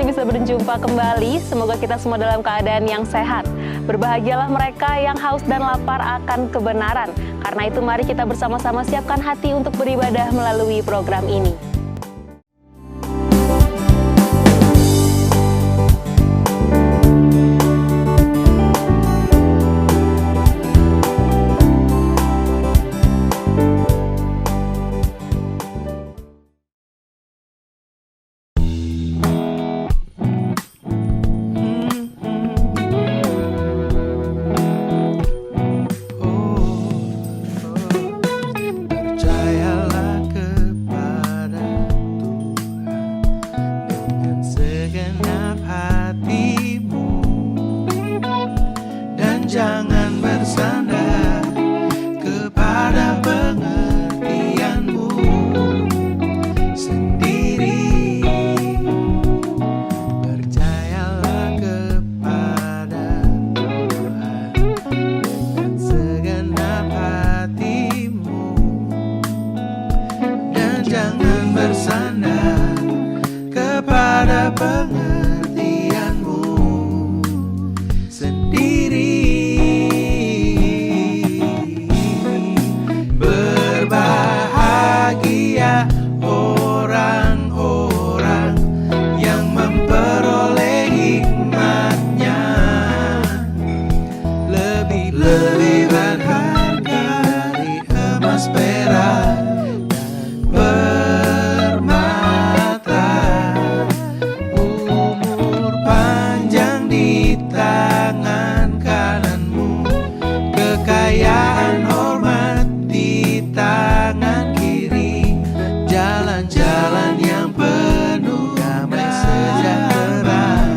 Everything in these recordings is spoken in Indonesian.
bisa berjumpa kembali. Semoga kita semua dalam keadaan yang sehat. Berbahagialah mereka yang haus dan lapar akan kebenaran. Karena itu mari kita bersama-sama siapkan hati untuk beribadah melalui program ini. Jangan bersandar kepada pengertianmu sendiri. Percayalah kepada Tuhan dengan segenap hatimu, dan jangan bersandar kepada pengertianmu sendiri. Berbahagia orang-orang yang memperoleh hikmatnya, lebih berharga dari emas, perak, dan permata. Umur panjang di tangan kananmu, kekayaan hormat di tangan kiri, jalan-jalan yang penuh damai sejahtera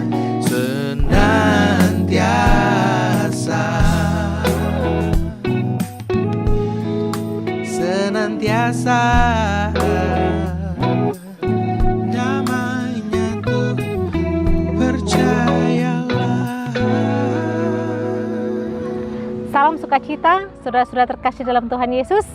senantiasa damainya tuh, percayalah. Salam sukacita, saudara-saudara terkasih dalam Tuhan Yesus.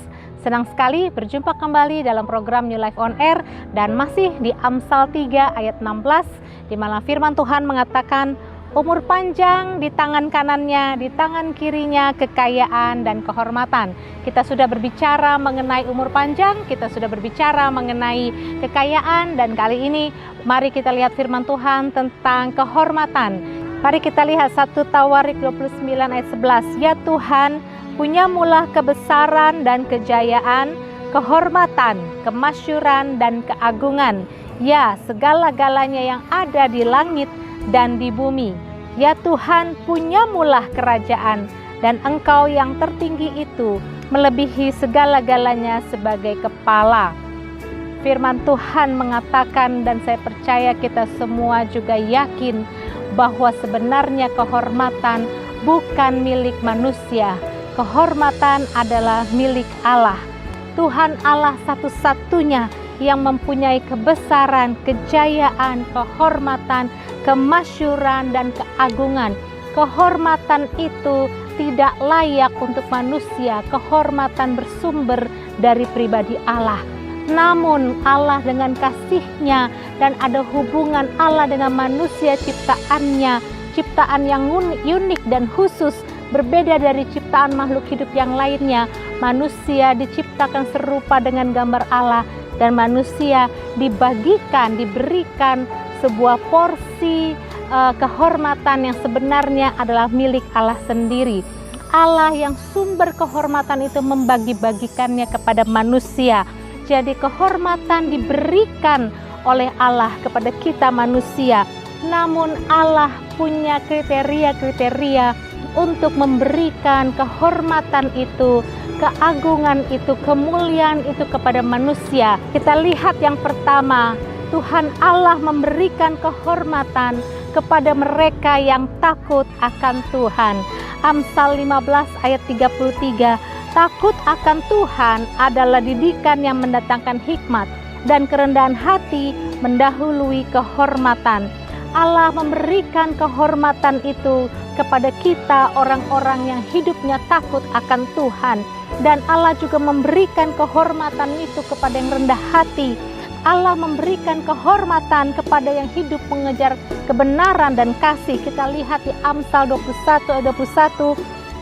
Senang sekali berjumpa kembali dalam program New Life on Air, dan masih di Amsal 3 ayat 16, di mana firman Tuhan mengatakan, umur panjang di tangan kanannya, di tangan kirinya kekayaan dan kehormatan. Kita sudah berbicara mengenai umur panjang, kita sudah berbicara mengenai kekayaan, dan kali ini mari kita lihat firman Tuhan tentang kehormatan. Mari kita lihat 1 Tawarik 29 ayat 11. Ya Tuhan, punyamulah kebesaran dan kejayaan, kehormatan, kemasyuran dan keagungan. Ya, segala-galanya yang ada di langit dan di bumi. Ya Tuhan, punyamulah kerajaan, dan Engkau yang tertinggi itu melebihi segala-galanya sebagai kepala. Firman Tuhan mengatakan, dan saya percaya kita semua juga yakin, bahwa sebenarnya kehormatan bukan milik manusia. Kehormatan adalah milik Allah. Tuhan Allah satu-satunya yang mempunyai kebesaran, kejayaan, kehormatan, kemasyuran, dan keagungan. Kehormatan itu tidak layak untuk manusia. Kehormatan bersumber dari pribadi Allah. Namun Allah dengan kasih-Nya dan ada hubungan Allah dengan manusia ciptaannya, ciptaan yang unik dan khusus, berbeda dari ciptaan makhluk hidup yang lainnya. Manusia diciptakan serupa dengan gambar Allah, dan manusia diberikan sebuah porsi kehormatan yang sebenarnya adalah milik Allah sendiri. Allah yang sumber kehormatan itu membagi-bagikannya kepada manusia. Jadi kehormatan diberikan oleh Allah kepada kita manusia. Namun Allah punya kriteria-kriteria untuk memberikan kehormatan itu, keagungan itu, kemuliaan itu kepada manusia. Kita lihat yang pertama, Tuhan Allah memberikan kehormatan kepada mereka yang takut akan Tuhan. Amsal 15 ayat 33. Takut akan Tuhan adalah didikan yang mendatangkan hikmat, dan kerendahan hati mendahului kehormatan. Allah memberikan kehormatan itu kepada kita, orang-orang yang hidupnya takut akan Tuhan. Dan Allah juga memberikan kehormatan itu kepada yang rendah hati. Allah memberikan kehormatan kepada yang hidup mengejar kebenaran dan kasih. Kita lihat di Amsal 21 ayat 21,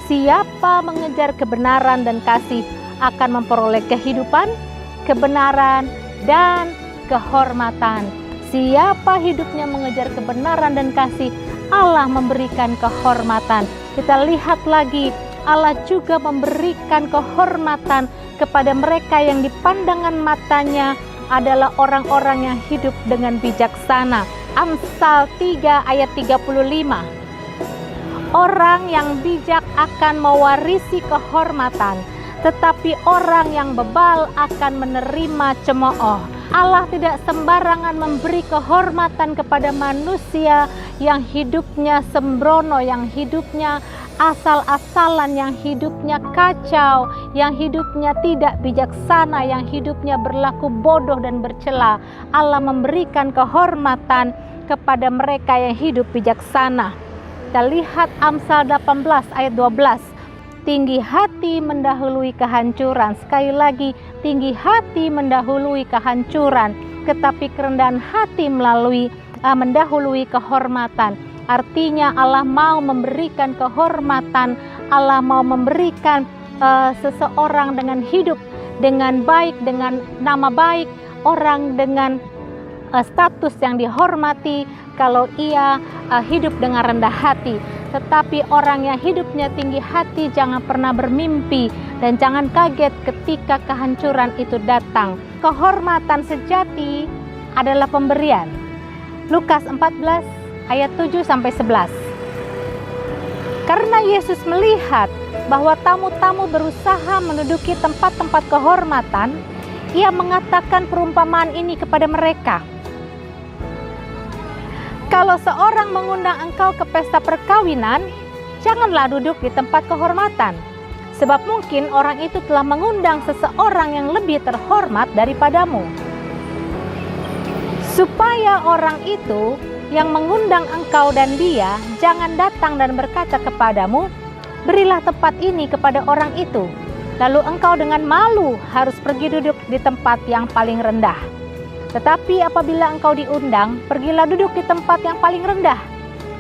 siapa mengejar kebenaran dan kasih akan memperoleh kehidupan, kebenaran, dan kehormatan. Siapa hidupnya mengejar kebenaran dan kasih, Allah memberikan kehormatan. Kita lihat lagi, Allah juga memberikan kehormatan kepada mereka yang di pandangan matanya adalah orang-orang yang hidup dengan bijaksana. Amsal 3 ayat 35. Orang yang bijak akan mewarisi kehormatan, tetapi orang yang bebal akan menerima cemooh. Allah tidak sembarangan memberi kehormatan kepada manusia yang hidupnya sembrono, yang hidupnya asal-asalan, yang hidupnya kacau, yang hidupnya tidak bijaksana, yang hidupnya berlaku bodoh dan bercela. Allah memberikan kehormatan kepada mereka yang hidup bijaksana. Kita lihat Amsal 18 ayat 12. Tinggi hati mendahului kehancuran. Sekali lagi, tinggi hati mendahului kehancuran, tetapi kerendahan hati mendahului kehormatan. Artinya Allah mau memberikan kehormatan, Allah mau memberikan seseorang dengan hidup dengan baik, dengan nama baik, orang dengan status yang dihormati kalau ia hidup dengan rendah hati. Tetapi orang yang hidupnya tinggi hati jangan pernah bermimpi dan jangan kaget ketika kehancuran itu datang. Kehormatan sejati adalah pemberian. Lukas 14 ayat 7-11. Karena Yesus melihat bahwa tamu-tamu berusaha menduduki tempat-tempat kehormatan, ia mengatakan perumpamaan ini kepada mereka. Kalau seorang mengundang engkau ke pesta perkawinan, janganlah duduk di tempat kehormatan, sebab mungkin orang itu telah mengundang seseorang yang lebih terhormat daripadamu. Supaya orang itu yang mengundang engkau dan dia jangan datang dan berkata kepadamu, berilah tempat ini kepada orang itu, lalu engkau dengan malu harus pergi duduk di tempat yang paling rendah. Tetapi apabila engkau diundang, pergilah duduk di tempat yang paling rendah.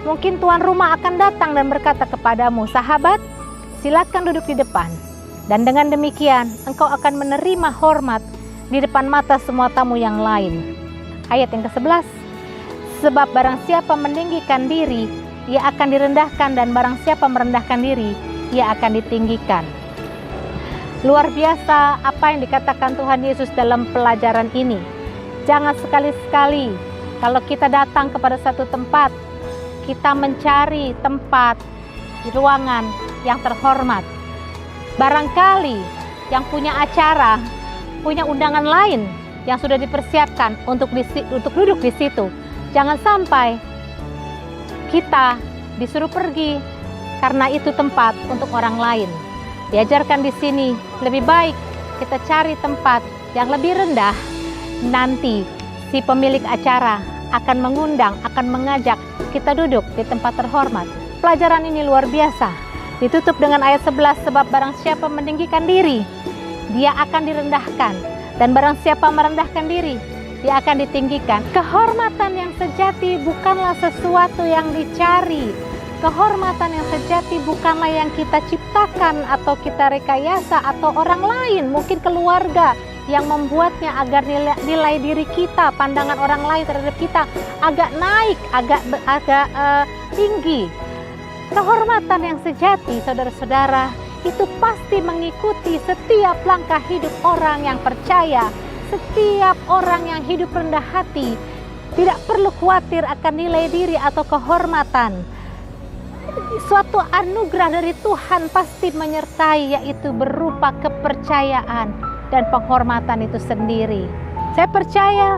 Mungkin tuan rumah akan datang dan berkata kepadamu, sahabat, silakan duduk di depan. Dan dengan demikian, engkau akan menerima hormat di depan mata semua tamu yang lain. Ayat yang ke-11. Sebab barang siapa meninggikan diri, ia akan direndahkan, dan barang siapa merendahkan diri, ia akan ditinggikan. Luar biasa apa yang dikatakan Tuhan Yesus dalam pelajaran ini. Jangan sekali-sekali kalau kita datang kepada satu tempat, kita mencari tempat di ruangan yang terhormat. Barangkali yang punya acara, punya undangan lain yang sudah dipersiapkan untuk duduk di situ. Jangan sampai kita disuruh pergi karena itu tempat untuk orang lain. Diajarkan di sini, lebih baik kita cari tempat yang lebih rendah. Nanti si pemilik acara akan mengundang, akan mengajak kita duduk di tempat terhormat. Pelajaran ini luar biasa. Ditutup dengan ayat 11, sebab barang siapa meninggikan diri, dia akan direndahkan, dan barang siapa merendahkan diri, dia akan ditinggikan. Kehormatan yang sejati bukanlah sesuatu yang dicari. Kehormatan yang sejati bukanlah yang kita ciptakan atau kita rekayasa atau orang lain, mungkin keluarga yang membuatnya agar nilai diri kita, pandangan orang lain terhadap kita agak naik, agak tinggi. Kehormatan yang sejati, saudara-saudara, itu pasti mengikuti setiap langkah hidup orang yang percaya. Setiap orang yang hidup rendah hati tidak perlu khawatir akan nilai diri atau kehormatan. Suatu anugerah dari Tuhan pasti menyertai, yaitu berupa kepercayaan dan penghormatan itu sendiri. Saya percaya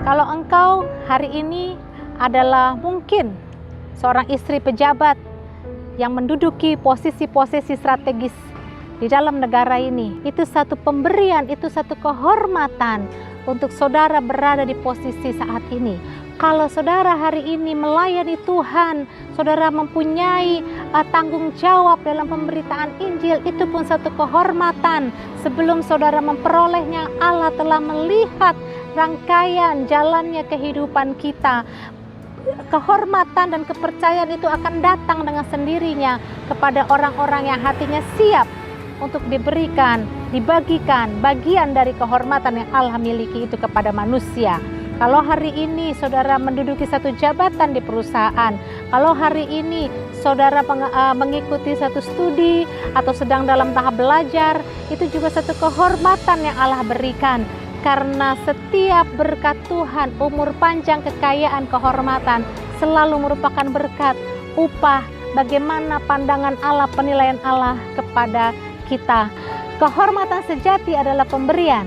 kalau engkau hari ini adalah mungkin seorang istri pejabat yang menduduki posisi-posisi strategis di dalam negara ini, itu satu pemberian, itu satu kehormatan untuk saudara berada di posisi saat ini. Kalau saudara hari ini melayani Tuhan, saudara mempunyai tanggung jawab dalam pemberitaan Injil, itu pun satu kehormatan. Sebelum saudara memperolehnya, Allah telah melihat rangkaian jalannya kehidupan kita. Kehormatan dan kepercayaan itu akan datang dengan sendirinya kepada orang-orang yang hatinya siap untuk diberikan, dibagikan bagian dari kehormatan yang Allah miliki itu kepada manusia. Kalau hari ini saudara menduduki satu jabatan di perusahaan, kalau hari ini saudara mengikuti satu studi atau sedang dalam tahap belajar, itu juga satu kehormatan yang Allah berikan. Karena setiap berkat Tuhan, umur panjang, kekayaan, kehormatan selalu merupakan berkat, upah, bagaimana pandangan Allah, penilaian Allah kepada kita. Kehormatan sejati adalah pemberian.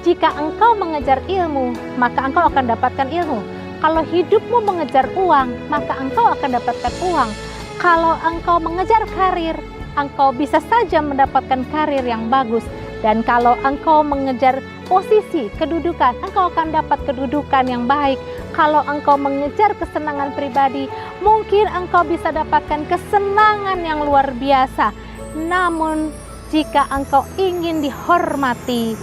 Jika engkau mengejar ilmu, maka engkau akan dapatkan ilmu. Kalau hidupmu mengejar uang, maka engkau akan dapatkan uang. Kalau engkau mengejar karir, engkau bisa saja mendapatkan karir yang bagus. Dan kalau engkau mengejar posisi, kedudukan, engkau akan dapat kedudukan yang baik. Kalau engkau mengejar kesenangan pribadi, mungkin engkau bisa dapatkan kesenangan yang luar biasa. Namun, jika engkau ingin dihormati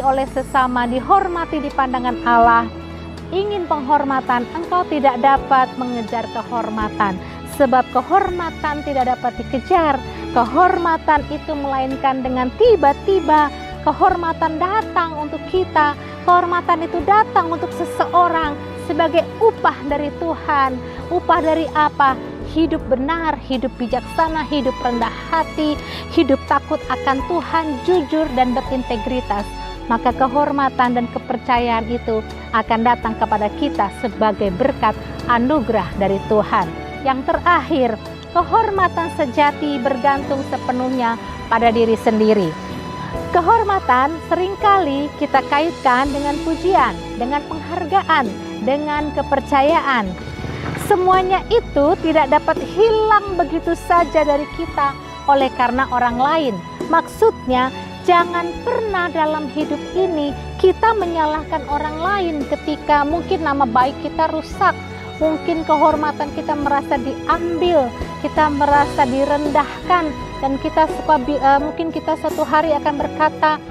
oleh sesama, dihormati di pandangan Allah, ingin penghormatan, engkau tidak dapat mengejar kehormatan. Sebab kehormatan tidak dapat dikejar. Kehormatan itu melainkan dengan tiba-tiba. Kehormatan datang untuk kita. Kehormatan itu datang untuk seseorang sebagai upah dari Tuhan. Upah dari apa? Hidup benar, hidup bijaksana, hidup rendah hati, hidup takut akan Tuhan, jujur dan berintegritas. Maka kehormatan dan kepercayaan itu akan datang kepada kita sebagai berkat anugerah dari Tuhan. Yang terakhir, kehormatan sejati bergantung sepenuhnya pada diri sendiri. Kehormatan seringkali kita kaitkan dengan pujian, dengan penghargaan, dengan kepercayaan. Semuanya itu tidak dapat hilang begitu saja dari kita oleh karena orang lain. Maksudnya, jangan pernah dalam hidup ini kita menyalahkan orang lain ketika mungkin nama baik kita rusak. Mungkin kehormatan kita merasa diambil, kita merasa direndahkan, dan kita mungkin kita suatu hari akan berkata,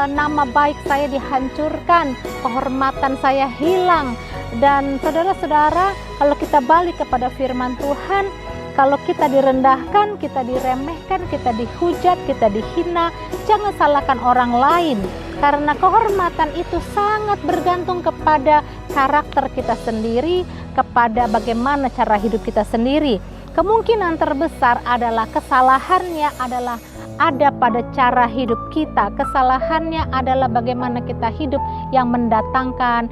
nama baik saya dihancurkan, kehormatan saya hilang. Dan saudara-saudara, kalau kita balik kepada firman Tuhan, kalau kita direndahkan, kita diremehkan, kita dihujat, kita dihina, jangan salahkan orang lain. Karena kehormatan itu sangat bergantung kepada karakter kita sendiri, kepada bagaimana cara hidup kita sendiri. Kemungkinan terbesar adalah kesalahannya adalah ada pada cara hidup kita. Kesalahannya adalah bagaimana kita hidup yang mendatangkan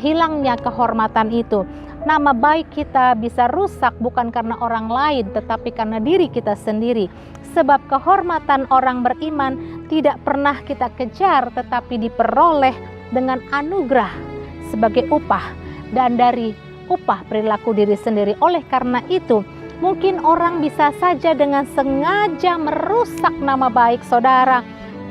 hilangnya kehormatan itu. Nama baik kita bisa rusak bukan karena orang lain, tetapi karena diri kita sendiri. Sebab kehormatan orang beriman tidak pernah kita kejar, tetapi diperoleh dengan anugerah sebagai upah, dan dari upah perilaku diri sendiri. Oleh karena itu, mungkin orang bisa saja dengan sengaja merusak nama baik saudara.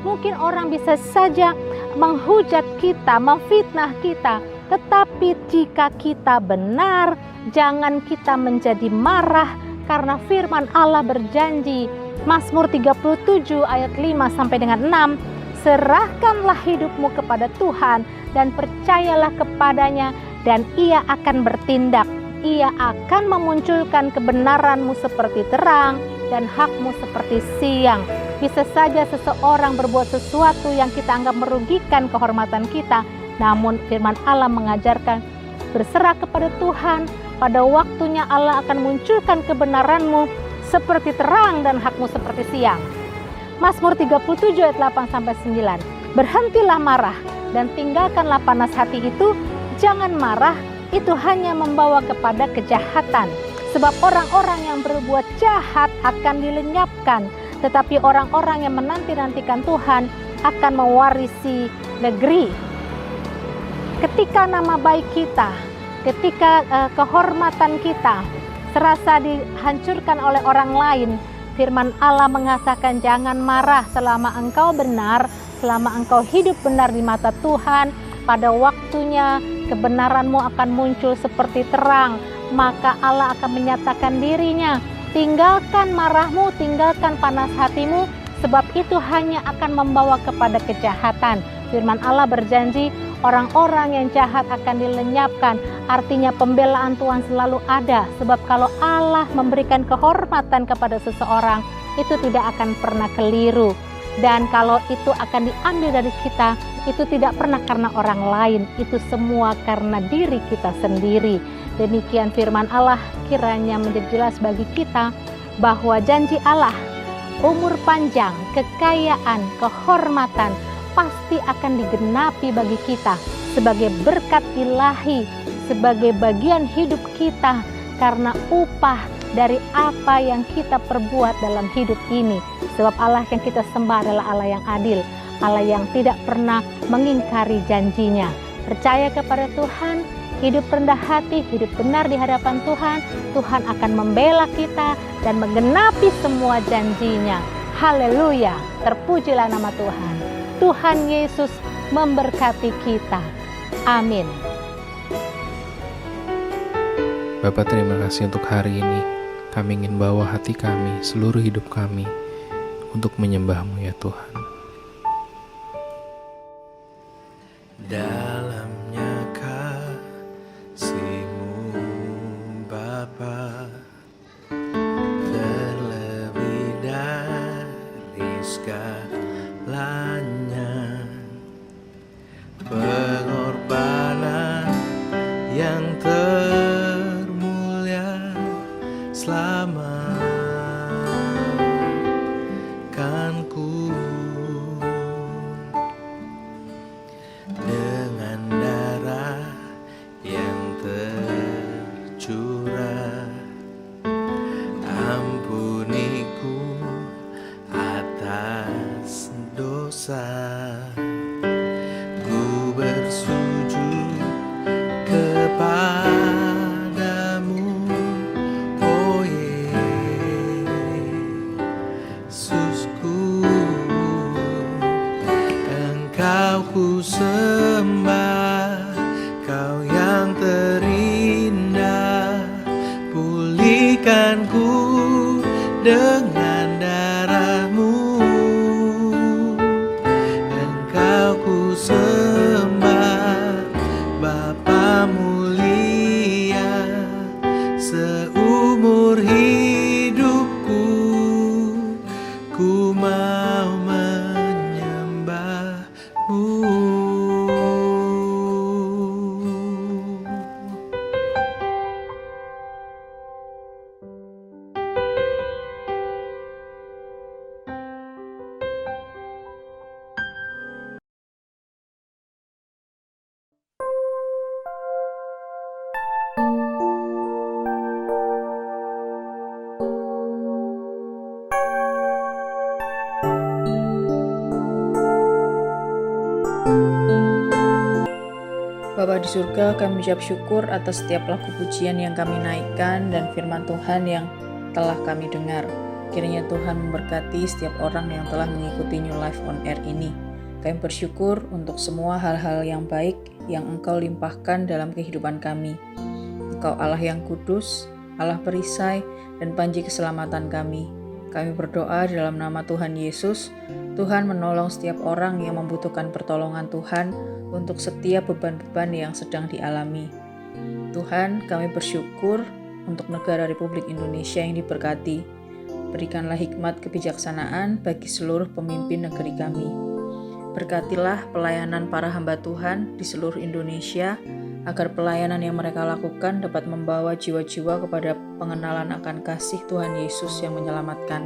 Mungkin orang bisa saja menghujat kita, memfitnah kita. Tetapi jika kita benar, jangan kita menjadi marah, karena firman Allah berjanji, Mazmur 37 ayat 5 sampai dengan 6, serahkanlah hidupmu kepada Tuhan dan percayalah kepadanya, dan Ia akan bertindak. Ia akan memunculkan kebenaranmu seperti terang dan hakmu seperti siang. Bisa saja seseorang berbuat sesuatu yang kita anggap merugikan kehormatan kita, namun firman Allah mengajarkan berserah kepada Tuhan. Pada waktunya Allah akan munculkan kebenaranmu seperti terang dan hakmu seperti siang. Mazmur 37 ayat 8 sampai 9. Berhentilah marah dan tinggalkanlah panas hati itu. Jangan marah, itu hanya membawa kepada kejahatan. Sebab orang-orang yang berbuat jahat akan dilenyapkan, tetapi orang-orang yang menanti-nantikan Tuhan akan mewarisi negeri. Ketika nama baik kita, ketika kehormatan kita serasa dihancurkan oleh orang lain, firman Allah mengatakan jangan marah selama engkau benar, selama engkau hidup benar di mata Tuhan. Pada waktunya kebenaran-Mu akan muncul seperti terang, maka Allah akan menyatakan dirinya. Tinggalkan marah-Mu, tinggalkan panas hati-Mu, sebab itu hanya akan membawa kepada kejahatan. Firman Allah berjanji orang-orang yang jahat akan dilenyapkan. Artinya pembelaan Tuhan selalu ada, sebab kalau Allah memberikan kehormatan kepada seseorang, itu tidak akan pernah keliru. Dan kalau itu akan diambil dari kita, itu tidak pernah karena orang lain, itu semua karena diri kita sendiri. Demikian firman Allah kiranya menjadi jelas bagi kita bahwa janji Allah, umur panjang, kekayaan, kehormatan pasti akan digenapi bagi kita sebagai berkat ilahi, sebagai bagian hidup kita karena upah dari apa yang kita perbuat dalam hidup ini. Sebab Allah yang kita sembah adalah Allah yang adil, Allah yang tidak pernah mengingkari janjinya. Percaya kepada Tuhan, hidup rendah hati, hidup benar di hadapan Tuhan, Tuhan akan membela kita dan menggenapi semua janjinya. Haleluya, terpujilah nama Tuhan. Tuhan Yesus memberkati kita. Amin. Bapak, terima kasih untuk hari ini. Kami ingin bawa hati kami, seluruh hidup kami untuk menyembah-Mu ya Tuhan. Dalamnya kasih-Mu Bapa, terlebih dari segalanya, pengorbanan yang termulia selamatkanku. Dengan darah yang tercurah, ampuniku atas dosa. Ku bersujud kepadamu, oh Yesusku. Engkau ku sembah, Kau yang terindah. Pulihkanku dengan darah-Mu. Engkau ku sembah, Bapa mulia. Seumur hidupku ku mau menyembah-Mu. Bapa di surga, kami ucap syukur atas setiap lagu pujian yang kami naikkan dan firman Tuhan yang telah kami dengar. Kiranya Tuhan memberkati setiap orang yang telah mengikuti New Life on Air ini. Kami bersyukur untuk semua hal-hal yang baik yang Engkau limpahkan dalam kehidupan kami. Engkau Allah yang kudus, Allah perisai dan panji keselamatan kami. Kami berdoa dalam nama Tuhan Yesus, Tuhan menolong setiap orang yang membutuhkan pertolongan Tuhan untuk setiap beban-beban yang sedang dialami. Tuhan, kami bersyukur untuk negara Republik Indonesia yang diberkati. Berikanlah hikmat kebijaksanaan bagi seluruh pemimpin negeri kami. Berkatilah pelayanan para hamba Tuhan di seluruh Indonesia, agar pelayanan yang mereka lakukan dapat membawa jiwa-jiwa kepada pengenalan akan kasih Tuhan Yesus yang menyelamatkan.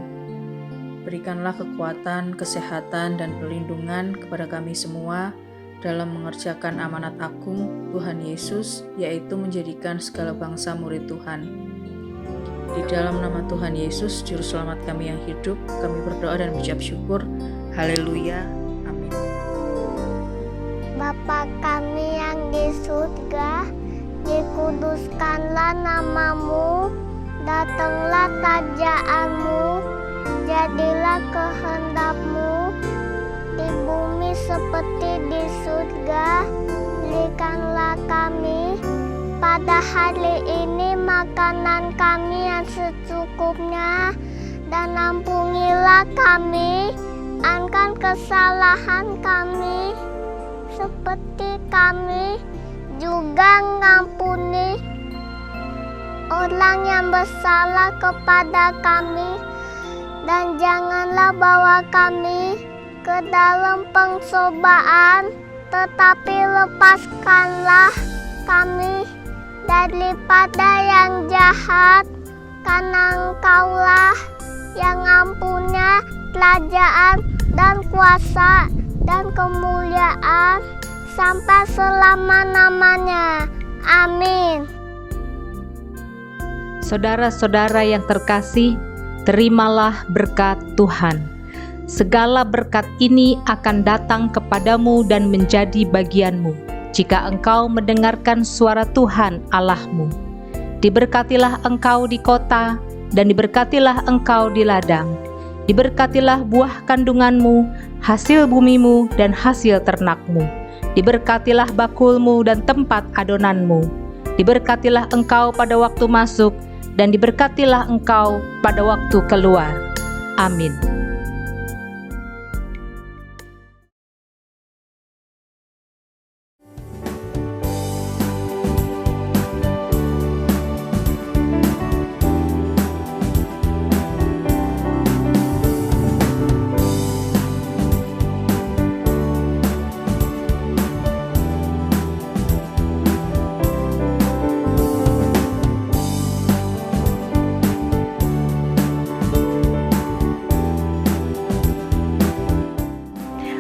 Berikanlah kekuatan, kesehatan, dan perlindungan kepada kami semua dalam mengerjakan amanat agung Tuhan Yesus, yaitu menjadikan segala bangsa murid Tuhan. Di dalam nama Tuhan Yesus, Juru Selamat kami yang hidup, kami berdoa dan mengucap syukur. Haleluya. Amin. Bapa kami yang di surga, dikuduskanlah namamu, datanglah kerajaanmu, jadilah kehendakmu di bumi seperti di surga. berikanlah kami pada hari ini makanan kami yang secukupnya, dan ampunilah kami akan kesalahan kami, seperti kami juga mengampuni orang yang bersalah kepada kami, dan janganlah bawa kami ke dalam pencobaan, tetapi lepaskanlah kami daripada yang jahat, karena Engkaulah yang mempunyai kerajaan dan kuasa dan kemuliaan sampai selama-lamanya. Amin. Saudara-saudara yang terkasih, terimalah berkat Tuhan. Segala berkat ini akan datang kepadamu dan menjadi bagianmu jika engkau mendengarkan suara Tuhan Allahmu. Diberkatilah engkau di kota, dan diberkatilah engkau di ladang. Diberkatilah buah kandunganmu, hasil bumimu, dan hasil ternakmu. Diberkatilah bakulmu dan tempat adonanmu. Diberkatilah engkau pada waktu masuk, dan diberkatilah engkau pada waktu keluar. Amin.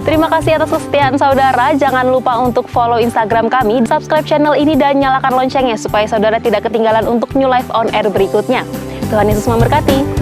Terima kasih atas kesetiaan saudara. Jangan lupa untuk follow Instagram kami, subscribe channel ini, dan nyalakan loncengnya supaya saudara tidak ketinggalan untuk New Life on Air berikutnya. Tuhan Yesus memberkati.